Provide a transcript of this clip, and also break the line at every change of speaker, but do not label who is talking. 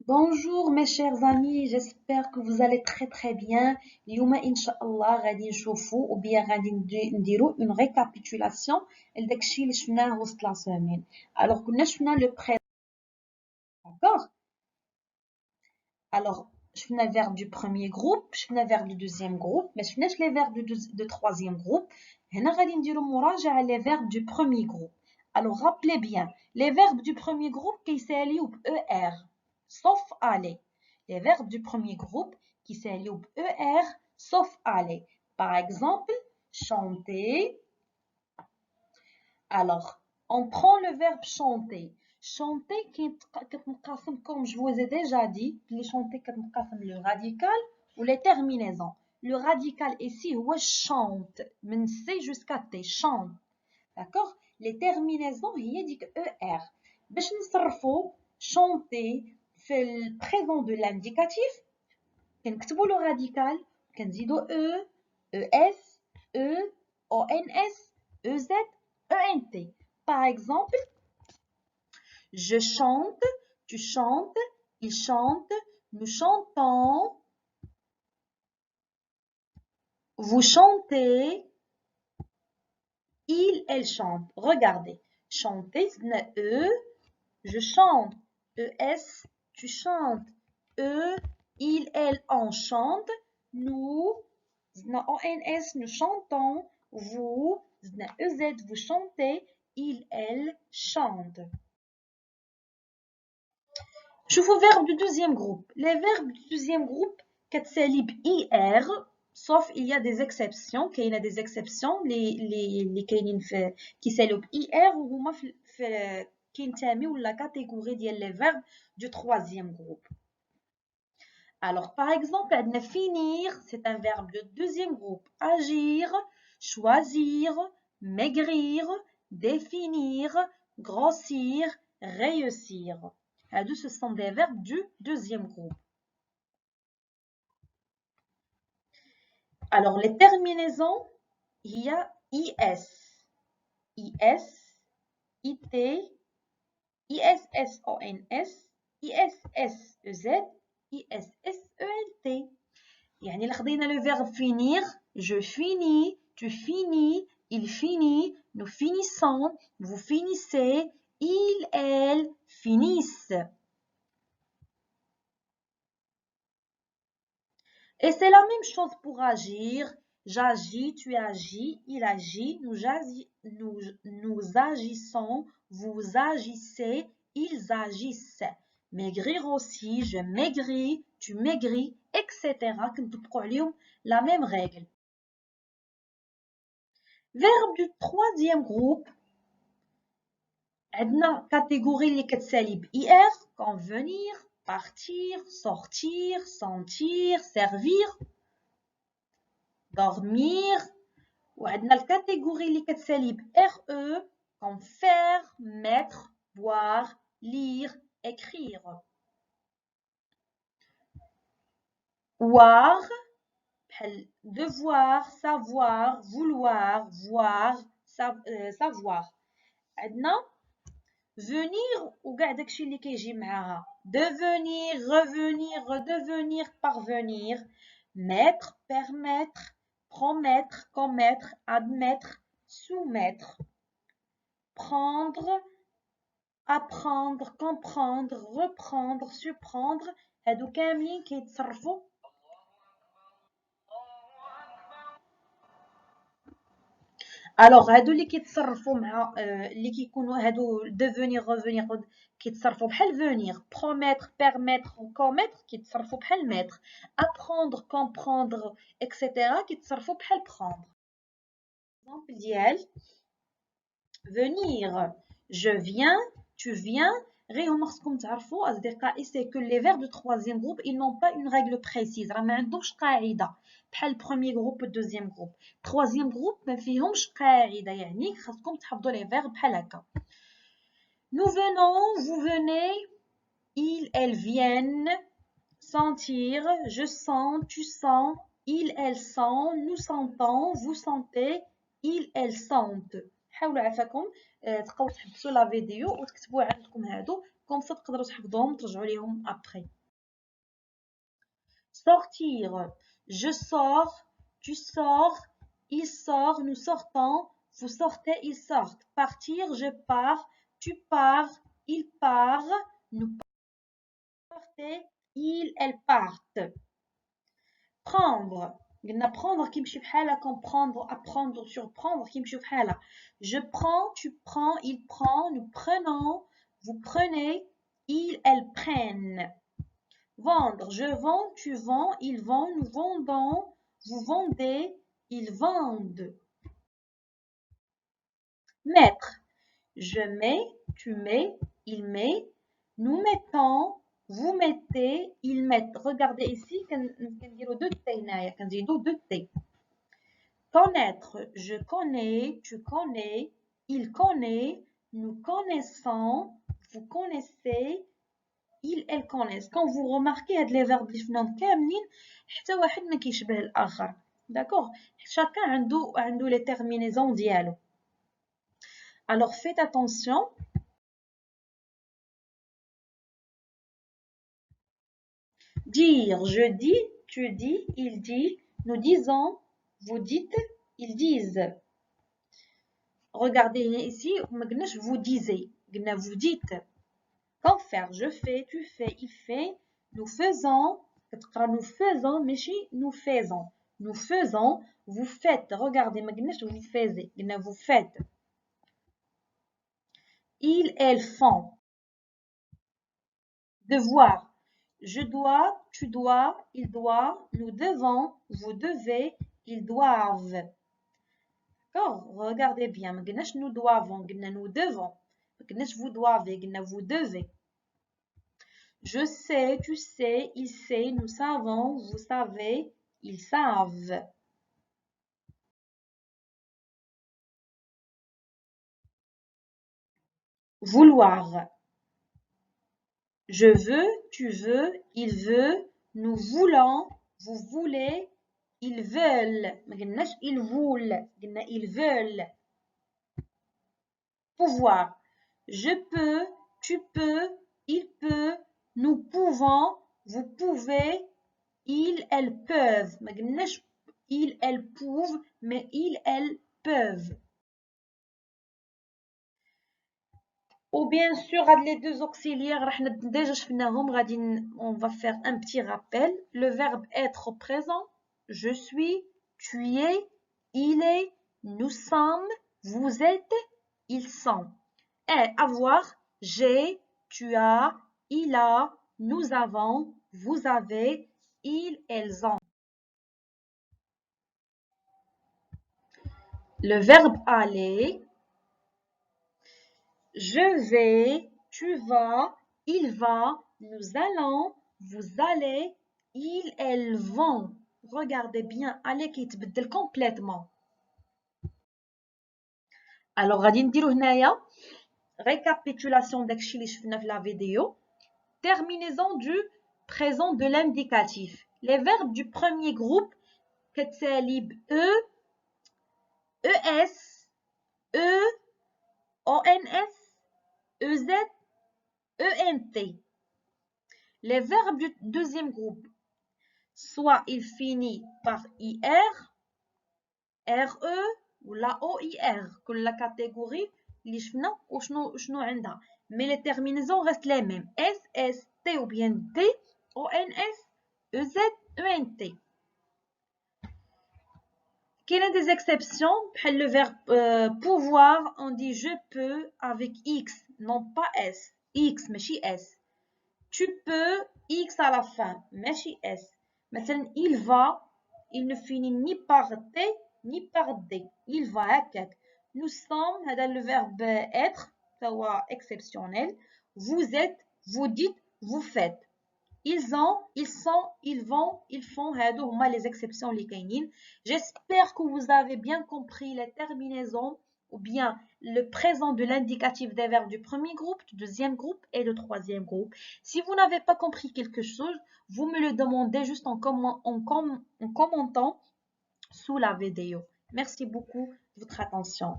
Bonjour mes chers amis, j'espère que vous allez très bien. اليوم إن شاء الله غادي نشوفوا ou bien غادي نديروا une récapitulation لداكشي اللي شفناه وسط لا سيمين. Alors كنا شفنا le présent, d'accord? Alors شفنا verbe du premier groupe, شفنا verbe du deuxième groupe, ما شفناش les verbes du troisième groupe. هنا غادي نديروا مراجعة les verbes du premier groupe. Alors rappelez bien, les verbes du premier groupe كيساليو ب ER, sauf aller. Les verbes du premier groupe qui s'allient ER sauf aller. Par exemple, chanter. Alors, on prend le verbe chanter. Chanter, comme je vous ai déjà dit, les chanter le radical ou les terminaisons. Le radical ici, chante. من C jusqu'à T, chante. D'accord? Les terminaisons, il y a ER. باش نصرفوا chanter في البريزون de l'indicatif كنكتبوا le radical كنزيدوا E, ES, E, ONS, EZ, ENT. Par exemple, je chante, tu chantes, il chante, nous chantons, vous chantez, il, elle chante. Regardez, chanter, c'est E, je chante, ES, tu chantes, E, il, elle, on chante, nous, ONS, nous chantons, vous, EZ, vous chantez, il, elle, chante. شوفوا verbe du deuxième groupe. Les verbes du deuxième groupe كتسالي ب IR, sauf il y a des exceptions. كاينه des exceptions اللي كاينين في كيساليو ب IR وهما في كينتميو لا كاتيجوري ديال les verbes du troisième groupe. Alors par exemple, عندنا finir, c'est un verbe de deuxième groupe. Agir, choisir, maigrir, définir, grossir, réussir. Ce sont des verbes du deuxième groupe. Alors, les terminaisons, il y a IS, IS, IT, ISSONS, ISSEZ, ISSELT. يعني خدينا le verbe finir, je finis, tu finis, il finit, nous finissons, vous finissez, il, elle finissent. Et c'est la même chose pour agir. J'agis, tu agis, il agit, nous agissons, vous agissez, ils agissent. Maigrir aussi, je maigris, tu maigris, etc. La même règle. Verbe du troisième groupe. عندنا catégorie اللي كتسالي ب IR, convenir, partir, sortir, sentir, servir, dormir. وعندنا الكاتيجوري اللي كتسالي ب RE, comme faire, mettre, boire, lire, écrire. Voir, بحال devoir, savoir, vouloir, voir, savoir. عندنا venir وكاع داكشي اللي كيجي معاها devenir, revenir, redevenir, parvenir, mettre, permettre, promettre, commettre, admettre, soumettre, prendre, apprendre, comprendre, reprendre, surprendre. هادو كاملين كيتصرفوا الوغ هادو اللي كيتصرفوا مع اللي كيكونوا هادو devenir, revenir كيتصرفوا بحال venir, promettre, permettre ou commettre كيتصرفوا بحال mettre, apprendre, comprendre, etc. كيتصرفوا بحال prendre. exemple ديال venir, je viens, tu viens. غير هما خصكم تعرفوا اصدقائي سي كو لي فيرب دو troisième groupe ils n'ont pas une règle précise. راه ما عندهمش قاعده بحال premier groupe و deuxième groupe. troisième groupe ما فيهمش قاعده يعني خصكم تحفظوا لي فيرب بحال هكا. nous venons, vous venez, ils, elles viennent, sentir, je sens, tu sens, ils, elles sentent, nous sentons, vous sentez, ils, elles sentent. حاولوا عافاكم تبقاو تحبسوا لا فيديو وتكتبوا عندكم هادو comme ça تقدروا تحفظوهم ترجعوا ليهم après. Sortir. Je sors, tu sors, il sort, nous sortons, vous sortez, ils sortent. Partir, je pars, tu pars, il part, nous partons, ils, elles partent. Prendre. قلنا prendre كيمشي بحالها comprendre, apprendre, surprendre كيمشي بحالها. Je prends, tu prends, il prend, nous prenons, vous prenez, ils, elles prennent. Vendre. Je vends, tu vends, ils vendent, nous vendons, vous vendez, ils vendent. Mettre. Je mets, tu mets, il met, nous mettons, vous mettez, ils mettent. Regardez ici, كنديروا deux T هنايا, كنزيدوا deux T. Connaître. Je connais, tu connais, il connaît, nous connaissons, vous connaissez, ils, elles connaissent. Quand vous remarquez هاد les verbes اللي شفناهم كاملين حتى واحد ما كيشبه الآخر. D'accord? Chacun عنده les terminaisons ديالو. Alors faites attention. Dire, je dis, tu dis, il dit, nous disons, vous dites, ils disent. Regardez ici, vous disiez, vous dites. Quand faire, je fais, tu fais, il fait, nous faisons, mais nous faisons. Nous faisons, vous faites. Regardez, vous faites, vous faites. Ils, elles font. Devoir. Je dois, tu dois, il doit, nous devons, vous devez, ils doivent. D'accord? Regardez bien. Nous devons, nous devons. Vous doivez, vous devez. Je sais, tu sais, il sait, nous savons, vous savez, ils savent. Vouloir. Je veux, tu veux, il veut, nous voulons, vous voulez, ils veulent. Ils voulent. Ils veulent. Pouvoir. Je peux, tu peux, il peut, nous pouvons, vous pouvez, ils, elles peuvent. Ils, elles peuvent, mais ils, elles peuvent. Ou bien sûr, les deux auxiliaires, on va faire un petit rappel. Le verbe être au présent, je suis, tu es, il est, nous sommes, vous êtes, ils sont. Et avoir, j'ai, tu as, il a, nous avons, vous avez, ils, elles ont. Le verbe aller, je vais, tu vas, il va, nous allons, vous allez, ils, elles vont. Regardez bien, aller qui يتبدل complètement. Alors, غادي نديرو هنايا récapitulation داكشي اللي شفنا في la vidéo. Terminaison du présent de l'indicatif. Les verbes du premier groupe كتسالي ب e, es, e, ons, ez, ent. Les verbes du deuxième groupe, soit il finit par ir, re ou la oir, que la catégorie اللي شفنا وشنو عندها. Mais les terminaisons restent les mêmes. S, S, T ou bien D, O, N, S, E, Z, E, N, T. Quelles sont des exceptions? Le verbe pouvoir, on dit je peux avec X, non pas S. X, mais S. Tu peux, X à la fin, mais S. Maintenant, il va, il ne finit ni par T, ni par D. Il va, nous sommes, c'est le verbe être, ça va exceptionnel. Vous êtes, vous dites, vous faites. Ils ont, ils sont, ils vont, ils font, les exceptions les kainin. J'espère que vous avez bien compris les terminaisons ou bien le présent de l'indicatif des verbes du premier groupe, du deuxième groupe et du troisième groupe. Si vous n'avez pas compris quelque chose, vous me le demandez juste en commentant sous la vidéo. Merci beaucoup de votre attention.